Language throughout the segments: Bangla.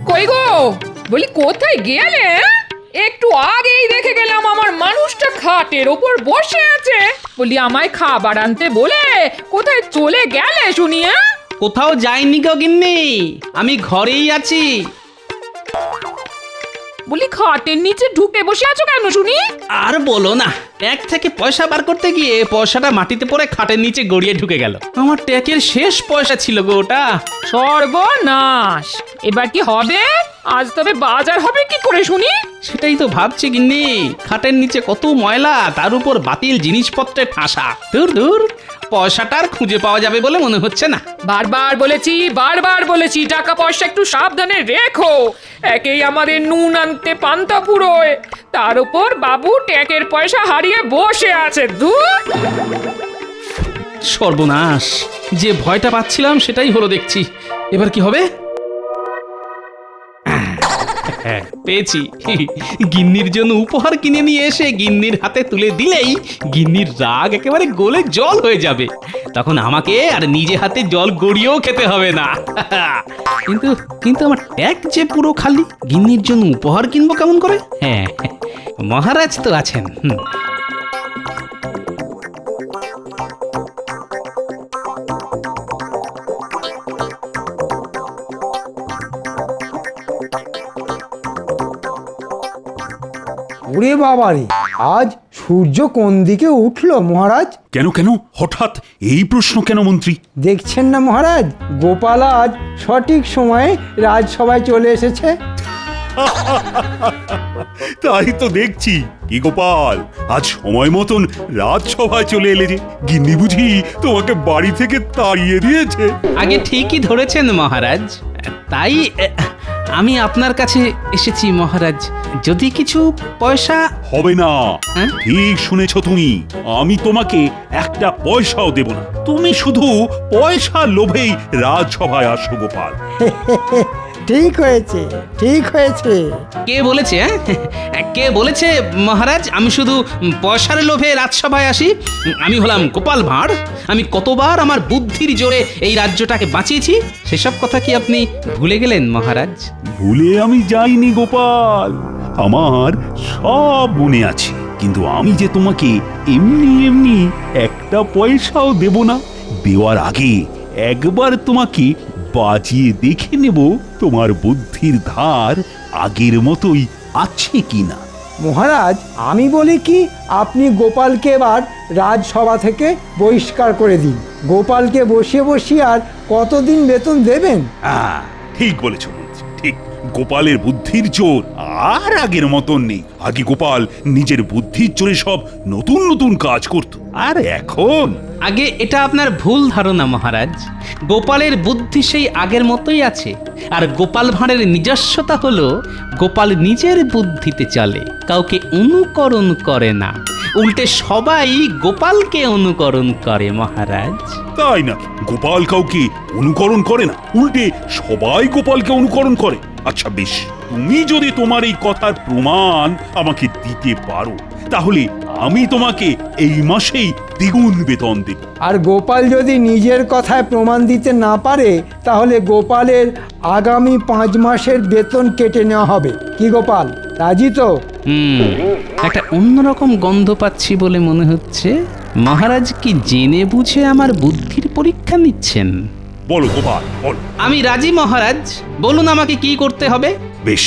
কই গো, বলি কোথায় গেলে? একটু আগেই দেখে গেলাম আমার মানুষটা খাটের ওপর বসে আছে। বলি আমায় খাবার আনতে বলে কোথায় চলে গেলে শুনি? কোথাও যাইনি গো গিন্নি, আমি ঘরেই আছি। বলি খাটের নিচে ঢুকে বসে আছো কেন শুনি? আর বলো না, ট্যাগ থেকে পয়সা বার করতে গিয়ে পয়সাটা মাটিতে পড়ে খাটের নিচে গড়িয়ে ঢুকে গেল। আমার ট্যাগের শেষ পয়সা ছিল গো ওটা। সর্বনাশ! এবার কি হবে? আজ তবে বাজার হবে কি করে শুনি? সেটাই তো ভাবছি গিন্নি, খাটের নিচে কত ময়লা, তার উপর বাতিল জিনিসপত্রে ঠাসা। দূর দূর, পয়সাটা আর খুঁজে পাওয়া যাবে বলে মনে হচ্ছে না। বারবার বলেছি টাকা পয়সা একটু সাবধানে রেখো। একেই আমাদের নুন আনতে পান্তা পুরোয়, তার উপর বাবু ট্যাকের পয়সা হারিয়ে বসে আছে। ধুর! সর্বনাশ, যে ভয়টা পাচ্ছিলাম সেটাই হলো দেখছি। এবার কি হবে? পেয়েছি। গিন্নির জন্য উপহার কিনে নিয়ে এসে গিন্নির হাতে তুলে দিলেই গিন্নির রাগ একেবারে গলে জল হয়ে যাবে। তখন আমাকে আর নিজে হাতে জল গড়িয়েও খেতে হবে না। কিন্তু কিন্তু আমার ট্যাগ যে পুরো খালি, গিন্নির জন্য উপহার কিনবো কেমন করে? হ্যাঁ, মহারাজ তো আছেন। ওরে বাবারে, আজ সূর্য কোন দিকে উঠলো মহারাজ? কেন কেন হঠাৎ এই প্রশ্ন কেন মন্ত্রী? দেখছেন না মহারাজ, গোপাল আজ সঠিক সময়ে রাজসভায় চলে এসেছে। তাই তো দেখছি। কি গোপাল, আজ সময় মতন রাজসভায় চলে এলে যে? গিন্নি বুঝি তোমাকে বাড়ি থেকে তাড়িয়ে দিয়েছে? আগে ঠিকই ধরেছেন মহারাজ, তাই আমি আপনার কাছে এসেছি মহারাজ। যদি কিছু পয়সা হবে না। হ্যাঁ? ঠিক শুনেছ তুমি, আমি তোমাকে একটা পয়সাও দেব না। তুমি শুধু পয়সা লোভেই রাজসভায় আসো গোপাল। ঠিক হয়েছে, ঠিক হয়েছে। কে বলেছে? কে বলেছে মহারাজ আমি শুধু পয়সার লোভে রাজসভায় আসি? আমি হলাম গোপাল ভাঁড়। আমি কতবার আমার বুদ্ধির জোরে এই রাজ্যটাকে বাঁচিয়েছি, সেসব কথা কি আপনি ভুলে গেলেন মহারাজ? ভুলে আমি যাইনি গোপাল, আমার সব মনে আছে। কিন্তু আমি যে তোমাকে এমনি এমনি একটা পয়সাও দেব না। দেওয়ার আগে একবার তোমাকে বাজিয়ে দেখে নেব তোমার বুদ্ধির ধার আগের মতোই আছে কিনা। মহারাজ, আমি বলি কি, আপনি গোপালকে এবার রাজসভা থেকে বহিষ্কার করে দিন। গোপালকে বসিয়ে বসিয়ে আর কতদিন বেতন দেবেন? হ্যাঁ, ঠিক বলেছ মন্ত্রী, ঠিক। গোপালের বুদ্ধির জোর আর আগের মতন নেই। আগে গোপাল নিজের বুদ্ধির জোরে সব নতুন নতুন কাজ করত, আর এখন আগে এটা আপনার ভুল ধারণা মহারাজ। গোপালের বুদ্ধি সেই আগের মতোই আছে। আর গোপাল ভাঁড়ের নিজস্বতা হলো গোপাল নিজের বুদ্ধিতে চলে, কাউকে অনুকরণ করে না। উল্টে সবাই গোপালকে অনুকরণ করে মহারাজ। তাই না? গোপাল কাউকে অনুকরণ করে না, উল্টে সবাই গোপালকে অনুকরণ করে। আচ্ছা বেশ, তুমি যদি তোমার এই কথার প্রমাণ আমাকে দিতে পারো, তাহলে আমি তোমাকে এই মাসেই দ্বিগুণ বেতন দেব। আর গোপাল যদি নিজের কথায় প্রমাণ দিতে না পারে, তাহলে গোপালের আগামী 5 মাসের বেতন কেটে নেওয়া হবে। কি গোপাল, রাজি তো? একটা অন্যরকম গন্ধ পাচ্ছি বলে মনে হচ্ছে। মহারাজ কি জেনে বুঝে আমার বুদ্ধির পরীক্ষা নিচ্ছেন? বলো গোপাল, বলো। আমি রাজি মহারাজ, বলুন আমাকে কি করতে হবে। বেশ,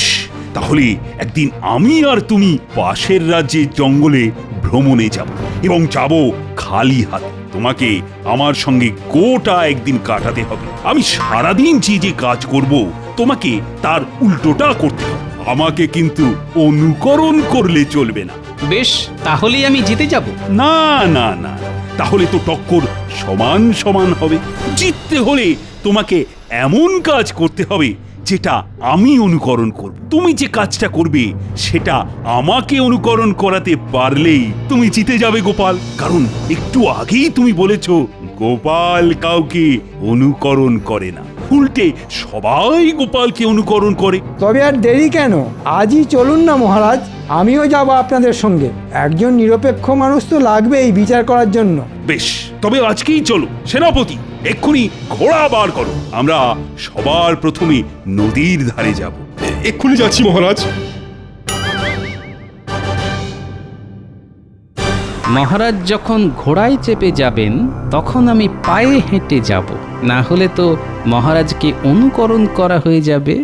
তাহলে একদিন আমি আর তুমি পাশের রাজ্যের জঙ্গলে ভ্রমণে যাব, এবং যাব খালি হাতে। তোমাকে আমার সঙ্গে গোটা একদিন কাটাতে হবে। আমি সারাদিন যে যে কাজ করব, তোমাকে তার উল্টোটা করতে হবে। আমাকে কিন্তু অনুকরণ করলে চলবে না। বেশ, তাহলেই আমি জিতে যাব। না না না, তাহলে তো টক্কর সমান সমান হবে। জিততে হলে তোমাকে এমন কাজ করতে হবে যেটা আমি অনুকরণ করব। তুমি যে কাজটা করবে সেটা আমাকে অনুকরণ করাতে পারলেই তুমি জিতে যাবে গোপাল। কারণ একটু আগেই তুমি বলেছো গোপাল কাউকে অনুকরণ করে না, উল্টে সবাই গোপালকে অনুকরণ করে। তবে আর দেরি কেন, আজই চলুন না মহারাজ, আমিও যাব আপনাদের সঙ্গে। একজন নিরপেক্ষ মানুষ তো লাগবেই বিচার করার জন্য। বেশ, তবে আজকেই চলো। সেনাপতি, এক্ষুনি ঘোড়া বার করো। আমরা সবার প্রথমে নদীর ধারে যাব। এক্ষুনি যাচ্ছি মহারাজ। মহারাজ যখন ঘোড়ায় চেপে যাবেন তখন আমি পায়ে হেঁটে যাব, না হলে তো মহারাজকে অনুকরণ করা হয়ে যাবে।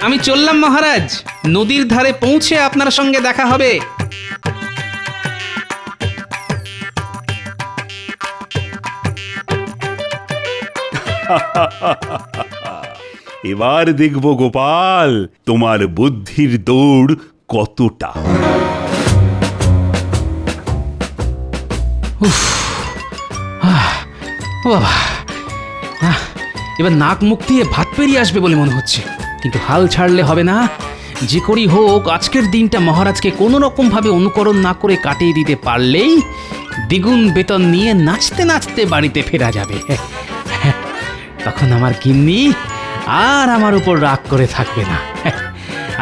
আমি চললাম মহারাজ, নদীর ধারে পৌঁছে আপনার সঙ্গে দেখা হবে। এবার দেখব গোপাল, তোমার বুদ্ধির দৌড় কতটা। বাবা, এবার নাক মুখ দিয়ে ভাত পেরিয়ে আসবে বলে মনে হচ্ছে, কিন্তু হাল ছাড়লে হবে না। যে করেই হোক আজকের দিনটা মহারাজকে কোনো রকম ভাবে অনুকরণ না করে কাটিয়ে দিতে পারলেই দ্বিগুণ বেতন নিয়ে নাচতে নাচতে বাড়িতে ফেরা যাবে। তখন আমার গিন্নি আর আমার উপর রাগ করে থাকবে না,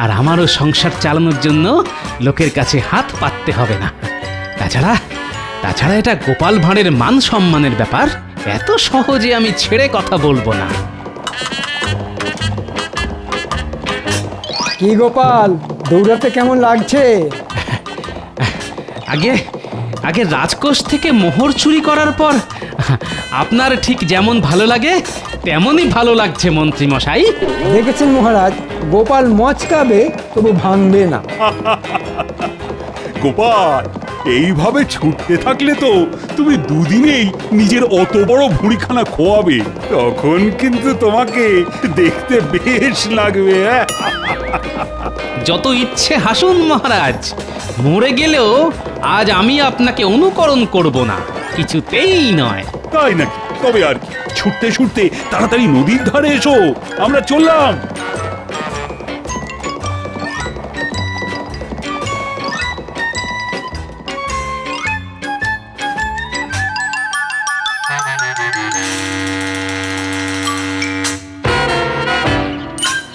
আর আমারও সংসার চালানোর জন্য লোকের কাছে হাত পাততে হবে না। তাছাড়া এটা গোপাল ভাঁড়ের মান সম্মানের ব্যাপার, এত সহজে আমি ছেড়ে কথা বলবো না। কি গোপাল, দৌড়াতে কেমন লাগছে? আগে রাজকোষ থেকে মোহর চুরি করার পর আপনার ঠিক যেমন ভালো লাগে তেমনই ভালো লাগছে মন্ত্রী মশাই। দেখেছেন মহারাজ, গোপাল মচকাবে তবু ভাঙবে না। গোপাল, এইভাবে ছুটতে থাকলে তো তুমি দুদিনেই নিজের অত বড় ভুঁড়িখানা খোয়াবে। তখন কিন্তু তোমাকে দেখতে বেশ লাগবে। যত ইচ্ছে হাসুন মহারাজ, মরে গেলেও আজ আমি আপনাকে অনুকরণ করব না, কিছুতেই নয়। তাই নাকি? তবে আর কি, ছুটতে ছুটতে তাড়াতাড়ি নদীর ধারে এসো, আমরা চললাম।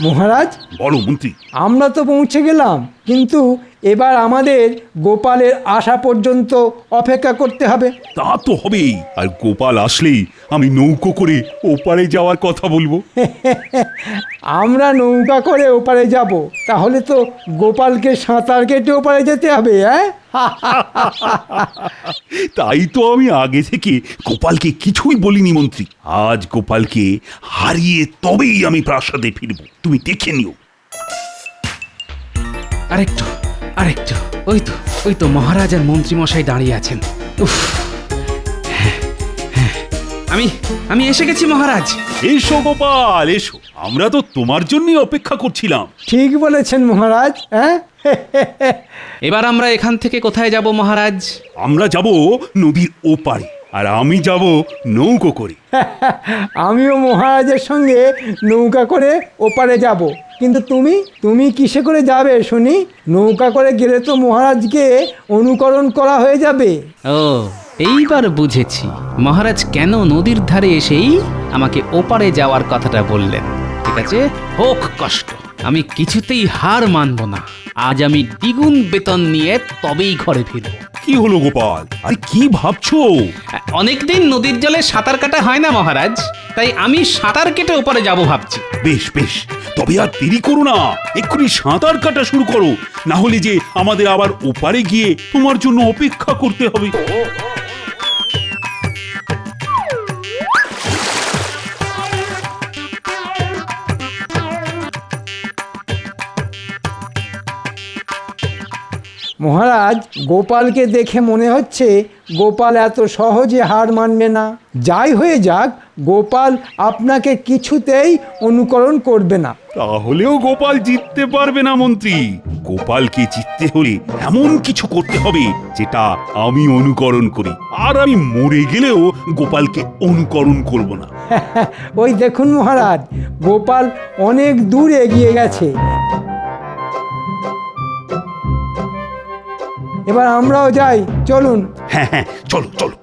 মহারাজ, বলো মন্ত্রী। আমরা তো পৌঁছে গেলাম, কিন্তু এবার আমাদের গোপালের আসা পর্যন্ত অপেক্ষা করতে হবে। তা তো হবেই, আর গোপাল আসলেই আমি নৌকো করে ওপারে যাওয়ার কথা বলবো। আমরা নৌকা করে ওপারে যাব, তাহলে তো গোপালকে সাঁতার কেটে ওপারে যেতে হবে। হ্যাঁ, তাই তো আমি আগে থেকে গোপালকে কিছুই বলিনি মন্ত্রী। আজ গোপালকে হারিয়ে তবেই আমি প্রাসাদে ফিরব, তুমি দেখে নিও। আরেকটু ওই তো মহারাজ আর মন্ত্রী মশাই দাঁড়িয়ে আছেন। উফ, আমি এসে গেছি মহারাজ। এসো গোপাল, এসো, আমরা তো তোমার জন্যই অপেক্ষা করছিলাম। ঠিক বলেছেন মহারাজ। হ্যাঁ, এবার আমরা এখান থেকে কোথায় যাব মহারাজ? আমরা যাব নদীর ওপারে, আর আমি যাব নৌকো করে। আমিও মহারাজের সঙ্গে নৌকা করে ওপারে যাব। কিন্তু তুমি কিসে করে যাবে শুনি? নৌকা করে গেলে তো মহারাজকে অনুকরণ করা হয়ে যাবে। ও, এইবার বুঝেছি মহারাজ কেন নদীর ধারে এসেই আমাকে ওপারে যাওয়ার কথাটা বললেন। ঠিক আছে, হোক কষ্ট, আমি কিছুতেই হার মানব না। আজ আমি দ্বিগুণ বেতন নিয়ে তবেই ঘরে ফিরব। কি হলো গোপাল, আরে কি ভাবছো? অনেকদিন নদীর জলে সাঁতার কাটা হয় না মহারাজ, তাই আমি সাঁতার কেটে ওপারে যাব ভাবছি। বেশ বেশ, তবে আর দেরি করো না, এক্ষুনি সাঁতার কাটা শুরু করো, না হলে যে আমাদের আবার ওপারে গিয়ে তোমার জন্য অপেক্ষা করতে হবে। মহারাজ, গোপালকে দেখে মনে হচ্ছে গোপাল এত সহজে হার মানবে না। যাই হয়ে যাক, গোপাল আপনাকে কিছুতেই অনুকরণ করবে না। তাহলেও গোপাল জিততে পারবে না মন্ত্রী। গোপালকে জিততে হলে এমন কিছু করতে হবে যেটা আমি অনুকরণ করি, আর আমি মরে গেলেও গোপালকে অনুকরণ করব না। ওই দেখুন মহারাজ, গোপাল অনেক দূর এগিয়ে গেছে। এবার আমরাও যাই, চলুন। হ্যাঁ হ্যাঁ, চলো চলো।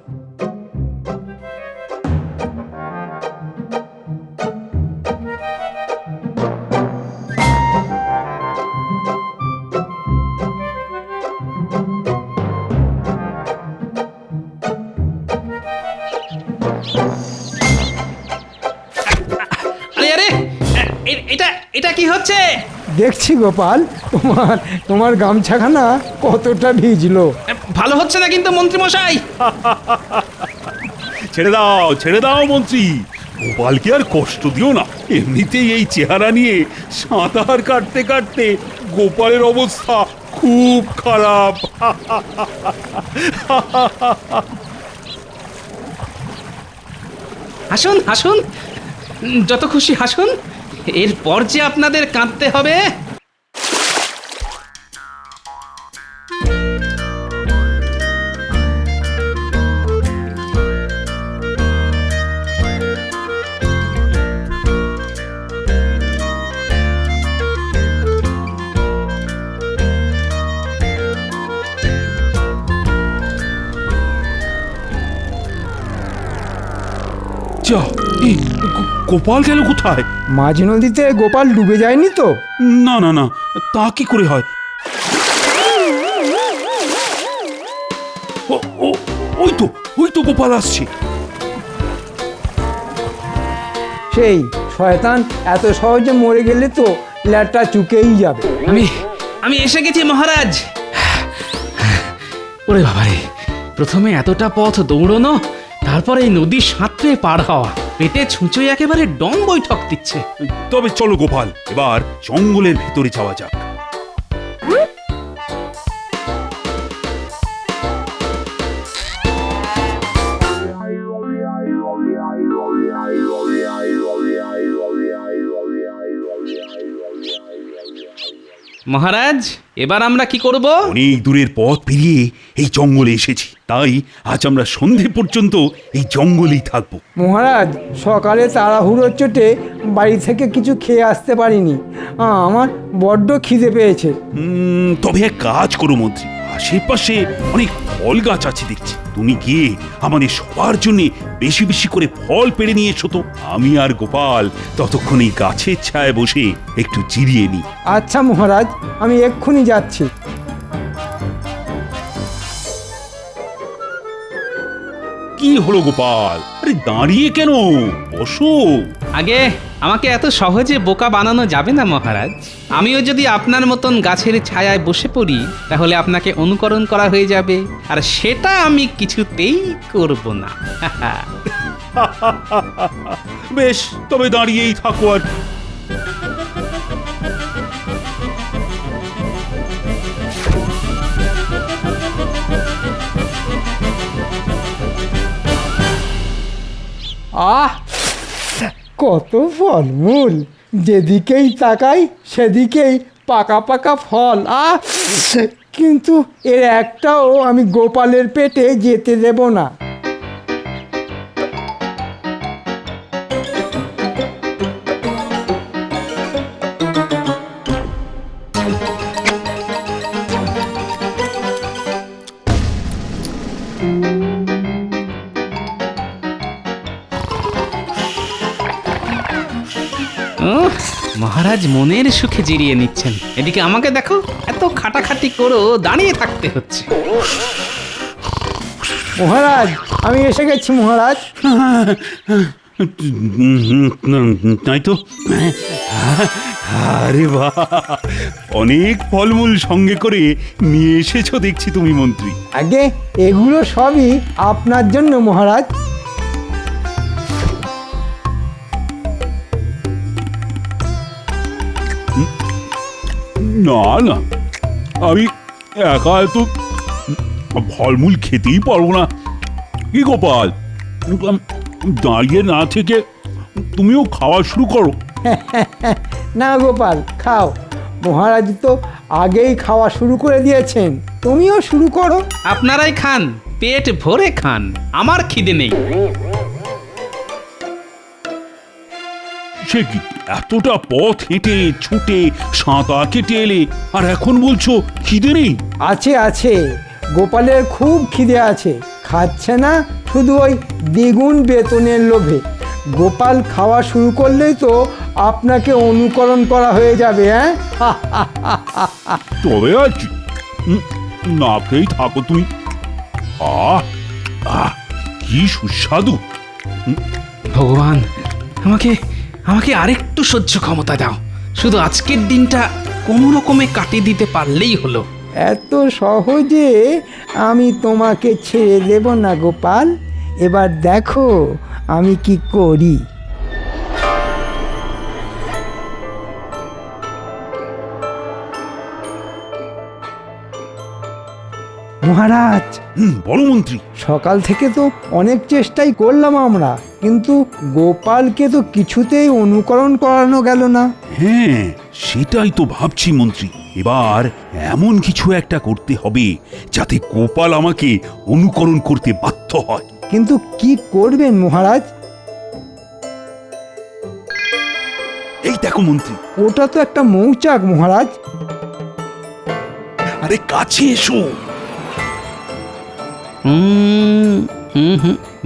দেখছি গোপাল, তোমার তোমার গামছাখানা কতটা ভিজলো। ভালো হচ্ছে না কিন্তু মন্ত্রী মশাই। ছেড়ে দাও মন্ত্রী, গোপালকে আর কষ্ট দিও না। এমনিতেই এই চেহারা নিয়ে সাঁতার কাটতে কাটতে গোপালের অবস্থা খুব খারাপ। হাসুন হাসুন, যত খুশি হাসুন, এরপর যে আপনাদের কাঁদতে হবে। যা, এই গোপাল গেল কোথায়? মাঝ নদীতে গোপাল ডুবে যায়নি তো? না না না, তা কি করে হয়? ও- ও- ওই তো গোপাল আসছে। সেই শয়তান এত সহজে মরে গেলে তো ল্যাটটা চুকেই যাবে। আমি এসে গেছি মহারাজ। ওরে বাবারে, প্রথমে এতটা পথ দৌড়নো, তারপরে এই নদী সাঁতরে পার হওয়া, পেটে ছুঁচোয় একেবারে ডং বৈঠক দিচ্ছে। তবে চলো গোপাল, এবার জঙ্গলের ভিতরে যাওয়া যাক। মহারাজ, এবার আমরা কি করব? অনেক দূরের পথ পেরিয়ে এই জঙ্গলে এসেছি, তাই আজ আমরা সন্ধে পর্যন্ত এই জঙ্গলেই থাকবো। মহারাজ, সকালে তাড়াহুড়োর চোটে বাড়ি থেকে কিছু খেয়ে আসতে পারিনি। আমার বড্ড খিদে পেয়েছে। তবে এক কাজ করো মন্ত্রী, আশেপাশে অনেক ফল গাছ আছে দেখছি, তুমি গিয়ে আমাদের সবার জন্য বেশি বেশি করে ফল পেড়ে নিয়ে এসো তো। আমি আর গোপাল ততক্ষণ এই গাছের ছায়ায় বসে একটু জিরিয়ে নিই। আচ্ছা মহারাজ, আমি এক্ষুনি যাচ্ছি। কি হলো গোপাল, আরে দাঁড়িয়ে কেন, বসো। আগে আমাকে এত সহজে বোকা বানানো যাবে না মহারাজ। আমিও যদি আপনার মতন গাছের ছায়ায় বসে পড়ি, তাহলে আপনাকে অনুকরণ করা হয়ে যাবে, আর সেটা আমি কিছুতেই করব না। বেশ, তবে দাঁড়িয়েই থাকো। আর আহ, কত ফলমূল! যেদিকেই তাকাই সেদিকেই পাকা পাকা ফল। কিন্তু এর একটাও আমি গোপালের পেটে যেতে দেব না। মহারাজ মনের সুখে জিরিয়ে নিচ্ছেন, এদিকে আমাকে দেখো, এত খাটাখাটি করো, দাঁড়িয়ে থাকতে হচ্ছে। মহারাজ, আমি এসে গেছি মহারাজ। তাই তো, আরে বাহ, অনেক ফলমূল সঙ্গে করে নিয়ে এসেছো দেখছি তুমি মন্ত্রী। আগে এগুলো সবই আপনার জন্য মহারাজ। না না, আমি একা এত ফলমূল খেতেই পারবো না। কি গোপাল, দাঁড়িয়ে না থেকে তুমিও খাওয়া শুরু করো। না গোপাল, খাও। মহারাজ তো আগেই খাওয়া শুরু করে দিয়েছেন, তুমিও শুরু করো। আপনারাই খান, পেট ভরে খান, আমার খিদে নেই। সে কি, এতটা পথ হেঁটে ছুটে সাঁতার কেটে এলে, আর এখন বলছো খিদে নেই? আছে আছে, গোপালের খুব খিদে আছে, খাচ্ছে না শুধু ওই দ্বিগুণ বেতনের লোভে। গোপাল খাওয়া শুরু করলেই তো আপনাকে অনুকরণ করা হয়ে যাবে। হ্যাঁ, তবে আজ না খেয়েই থাকো তুমি। আহ আহ, কি সুস্বাদু। ভগবান, আমাকে আমাকে আরেকটু সহ্য ক্ষমতা দাও, শুধু আজকের দিনটা কোনো রকমে কাটিয়ে দিতে পারলেই হলো। এত সহজে আমি তোমাকে ছেড়ে দেব না গোপাল। এবার দেখো আমি কি করি। মহারাজ, বলো মন্ত্রী। সকাল থেকে তো অনেক চেষ্টাই করলাম আমরা, কিন্তু গোপালকে তো কিছুতেই অনুকরণ করানো গেল না। হ্যাঁ, সেটাই তো ভাবছি মন্ত্রী। এবার এমন কিছু একটা করতে হবে যাতে গোপাল আমাকে অনুকরণ করতে বাধ্য হয়। কিন্তু কি করবেন মহারাজ? এই দেখো মন্ত্রী। ওটা তো একটা মৌচাক মহারাজ। আরে কাছে এসো।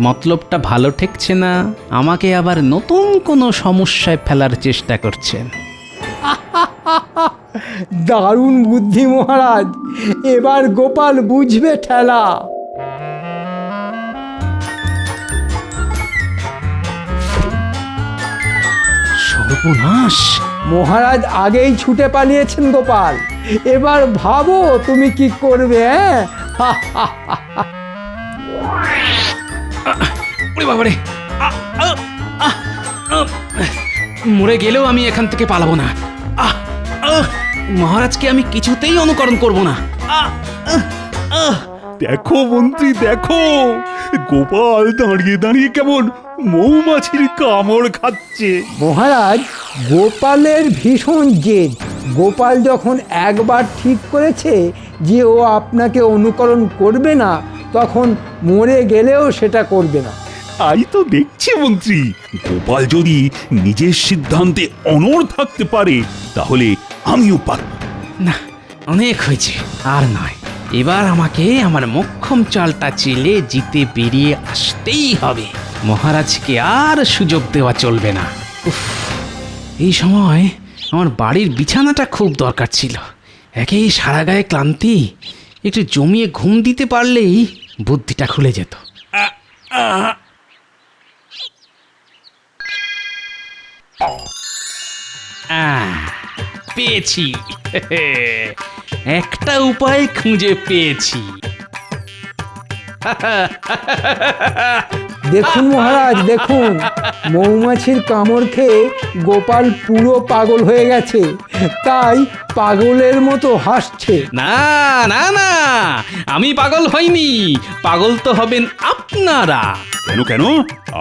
মতলবটা ভালো ঠেকছে না। আমাকে আবার নতুন কোনো সমস্যায় ফেলার চেষ্টা করছেন। দারুণ বুদ্ধি মহারাজ, এবার গোপাল বুঝবে ঠেলা। সর্বনাশ! মহারাজ আগেই ছুটে পালিয়েছেন গোপাল, এবার ভাবো তুমি কি করবে। ওরে বাবারে! মরে গেলেও আমি এখান থেকে পালাবো না। মহারাজকে আমি কিছুতেই অনুকরণ করব না। দেখো মন্ত্রী, দেখো গোপাল দাঁড়িয়ে দাঁড়িয়ে কেমন মৌমাছির কামড় খাচ্ছে। মহারাজ, গোপালের ভীষণ জেদ। গোপাল যখন একবার ঠিক করেছে যে ও আপনাকে অনুকরণ করবে না, তখন মরে গেলেও সেটা করবে না। তাই তো দেখছি মন্ত্রী, গোপাল যদি নিজের সিদ্ধান্তে অনড় থাকতে পারে তাহলে আমিও পারব। না, অনেক হয়েছে, আর নয়। এবার আমাকে আমার মোক্ষম চালটা চেলে জিতে বেরিয়ে আসতেই হবে। মহারাজকে আর সুযোগ দেওয়া চলবে না। উফ, এই সময় আমার বাড়ির বিছানাটা খুব দরকার ছিল। একেই সারা গায়ে ক্লান্তি, একটু জমিয়ে ঘুম দিতে পারলেই বুদ্ধিটা খুলে যেত। পেয়েছি। একটা উপায় খুঁজে পেয়েছি। দেখুন মহারাজ, দেখুন মৌমাছির কামড় খেয়ে গোপাল পুরো পাগল হয়ে গেছে, তাই পাগলের মতো হাসছে। না না না, আমি পাগল হইনি। পাগল তো হবেন আপনারা। কেন কেন?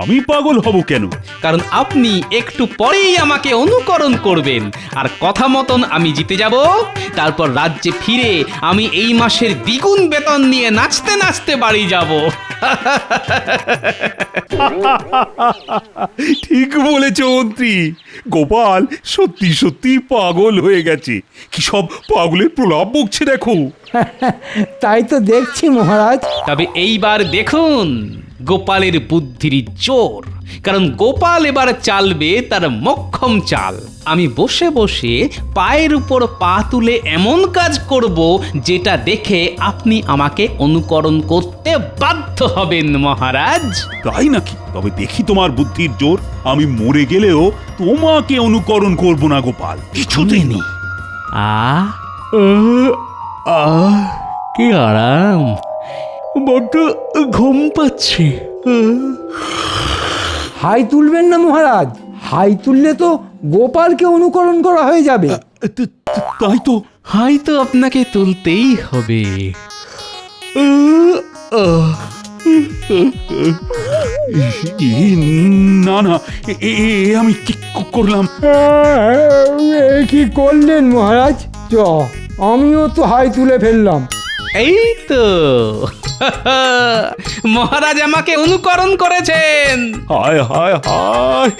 আমি পাগল হব কেন? কারণ আপনি একটু পরেই আমাকে অনুকরণ করবেন, আর কথা মতন আমি জিতে যাব। তারপর রাজ্যে ফিরে আমি এই মাসের দ্বিগুণ বেতন নিয়ে নাচতে নাচতে বাড়ি যাব। ঠিক বলেছ মন্ত্রী, গোপাল সত্যি সত্যি পাগল হয়ে গেছে। কি সব পাগলের প্রলাপ বকছে দেখো। তাই তো দেখছি মহারাজ। তবে এইবার দেখুন গোপালের বুদ্ধির জোর। কারণ গোপাল এবার চালবে তার মোক্ষম চাল। আমি বসে বসে পায়ের উপর পা তুলে এমন কাজ করব যেটা দেখে আপনি আমাকে অনুকরণ করতে বাধ্য হবেন মহারাজ। তাই নাকি? তবে দেখি তোমার বুদ্ধির জোর। আমি মরে গেলেও তোমাকে অনুকরণ করব না গোপাল, কিছুতেই শুনেনি? কি আরাম, বড্ড ঘুম পাচ্ছে। হাই তুলবেন না মহারাজ, হাই তুললে তো গোপালকে অনুকরণ করা হয়ে যাবে। তাই তো। হয়তো আপনাকে তুলতেই হবে। না না, আমি কি করলাম? এ কি করলেন মহারাজ? আমিও তো হাই তুলে ফেললাম। এই তো মহারাজ আমাকে অনুকরণ করেছেন। হায় হায় হায়,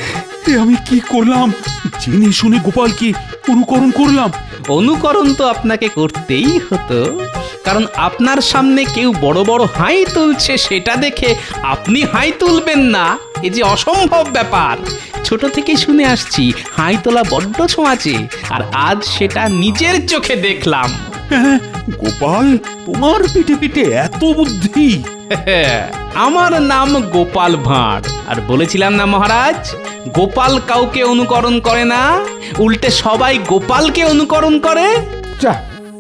আমি কি করলাম? জেনে শুনে গোপালকে অনুকরণ করলাম। অনুকরণ তো আপনাকে করতেই হতো, কারণ আপনার সামনে কেউ বড় বড় হাই তুলছে সেটা দেখে আপনি হাই তুলবেন না, এ যে অসম্ভব ব্যাপার। ছোট থেকে শুনে আসছি হাই তোলা বড্ড ছোঁয়াচে, আর আজ সেটা নিজের চোখে দেখলাম। হ্যাঁ, গোপাল তোমার পিঠে পিঠে এত বুদ্ধি! আমার নাম গোপাল ভাঁড়, আর বলেছিলাম না মহারাজ, গোপাল কাউকে অনুকরণ করে না, উল্টে সবাই গোপালকে অনুকরণ করে। চা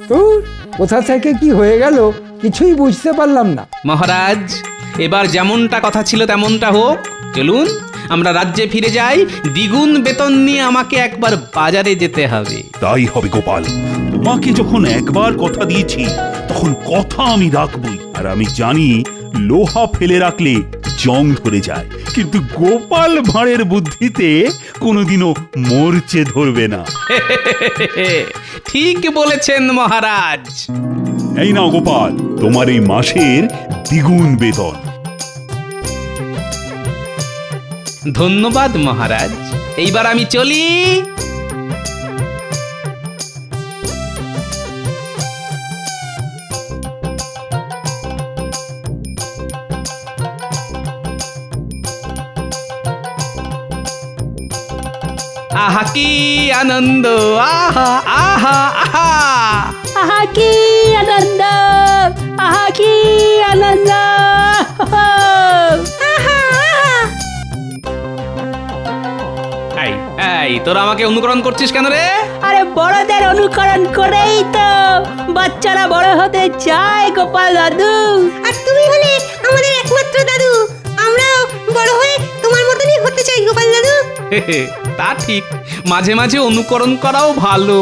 তোর কোথা থেকে কি হয়ে গেল কিছুই বুঝতে পারলাম না। মহারাজ, এবার যেমনটা কথা ছিল তেমনটা হোক। চলুন আমরা রাজ্যে ফিরে যাই, দ্বিগুণ বেতন নিয়ে আমাকে একবার বাজারে যেতে হবে। তাই হবে গোপাল, তোমাকে যখন একবার কথা দিয়েছি তখন কথা আমি রাখবই। আর আমি জানি লোহা ফেলে রাখলে জং ধরে যায়, কিন্তু গোপাল ভাঁড়ের বুদ্ধিতে কোনোদিনও মরচে ধরবে না। ঠিক বলেছেন মহারাজ। এই নাও গোপাল, তোমার এই মাসের দ্বিগুণ বেতন। ধন্যবাদ মহারাজ, এইবার আমি চলি। আহা কি আনন্দ, আহা আহা আহা। আহা কি আনন্দ, আহা কি আনন্দ। এই এই, তোরা আমাকে অনুকরণ করছিস কেন রে? আরে বড়দের অনুকরণ করেই তো বাচ্চারা বড় হতে চায় গোপাল দাদু। আর তুমি হলে আমাদের একমাত্র দাদু, আমরাও বড় হয়ে তোমার মতনই হতে চাই গোপাল দাদু। তা ঠিক, মাঝে মাঝে অনুকরণ করাও ভালো।